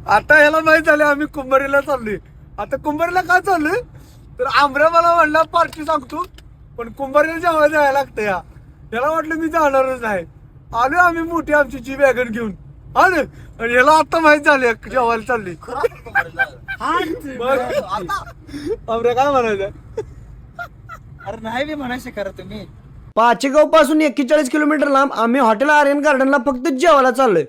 आता याला माहित झाले आम्ही कुंभारीला चाललोय. आता कुंभारीला काय चाललोय तर आमऱ्या मला म्हणला पार्टी सांगतो पण कुंभारीला जेव्हा जायला लागतं याला वाटलं मी जाणारच नाही. आलो आम्ही मोठी आमची जी वॅगन घेऊन आणि याला आता माहित झाले जेवायला चालली. आमऱ्या काय म्हणायचं अरे नाही बी म्हणायचे खरं तुम्ही. पाचेगाव पासून 41 किलोमीटर लांब आम्ही हॉटेल आर्यन गार्डनला फक्त जेवायला चाललोय.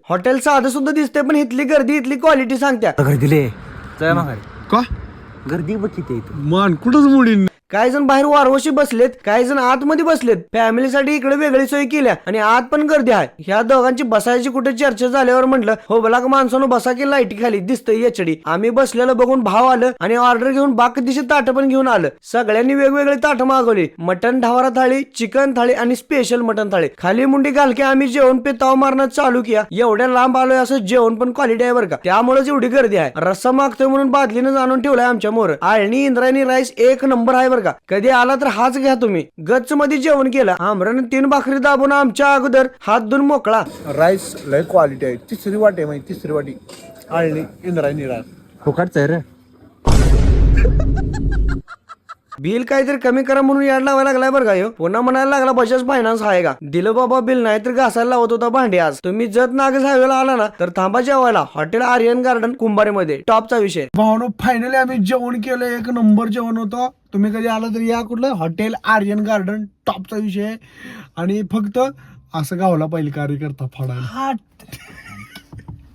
हॉटेल साधं सुद्धा दिसते पण इथली गर्दी इथली क्वालिटी सांगत्या. गर्दीले जय माघारी का गर्दी बघ किती मान कुठंच मुलीन. काही जण बाहेर वारवशी बसलेत, काही जण आतमध्ये बसलेत. फॅमिलीसाठी इकडे वेगळी सोय केल्या आणि आत पण गर्दी आहे. ह्या दोघांची बसायची कुठे चर्चा झाल्यावर म्हटलं हो बला माणसानं बसा की लाईटी खाली दिसतंय एचडी. आम्ही बसलेलं बघून भाव आलं आणि ऑर्डर घेऊन बाकीचे ताट पण घेऊन आलं. सगळ्यांनी वेगवेगळी ताट मागवली. मटन ढावरा थाळी, चिकन थाळी आणि स्पेशल मटन थाळी. खाली मुंडी घाल की आम्ही जेवण पे ताव मारणं चालू किया. एवढ्या लांब आलोय असं जेवण पण क्वालिटी आहे बरं का. त्यामुळेच एवढी गर्दी आहे. रस्सा मागतोय म्हणून बादलीनं जाणून ठेवलाय आमच्या मोर. आळणी इंद्रायणी राईस एक नंबर आहे बरं का. कधी आला तर हाच घ्या तुम्ही. गच्च मध्ये जेवण केलं. आमराने 3 भाकरी दाबून आमच्या अगोदर हात धुवून मोकळा. राईस लय क्वालिटी आहे. तिसरी वाटी आहे माहिती, तिसरी वाटी आळणी इंद्रायणी राईस. फुकटच आहे रे. बिल काहीतरी कमी करा म्हणून याड लावायला लागलाय बरं का ह्यो. पुन्हा म्हणायला लागला बजाज फायनान्स आहे का. दिलं बाबा बिल नाही तर घासायला लावत होता भांडी. आज तुम्ही जत नागस हायवेला आला ना तर थांबा जेवायला हॉटेल आर्यन गार्डन कुंभारीमध्ये. टॉपचा विषय. भावनो फायनली आम्ही जेवण केलं. एक नंबर जेवण होतं. तुम्ही कधी आला तरी या कुठलं हॉटेल आर्यन गार्डन टॉपचा विषय. आणि फक्त असं गावला पाहिजे कार्यकर्ता फाडायला.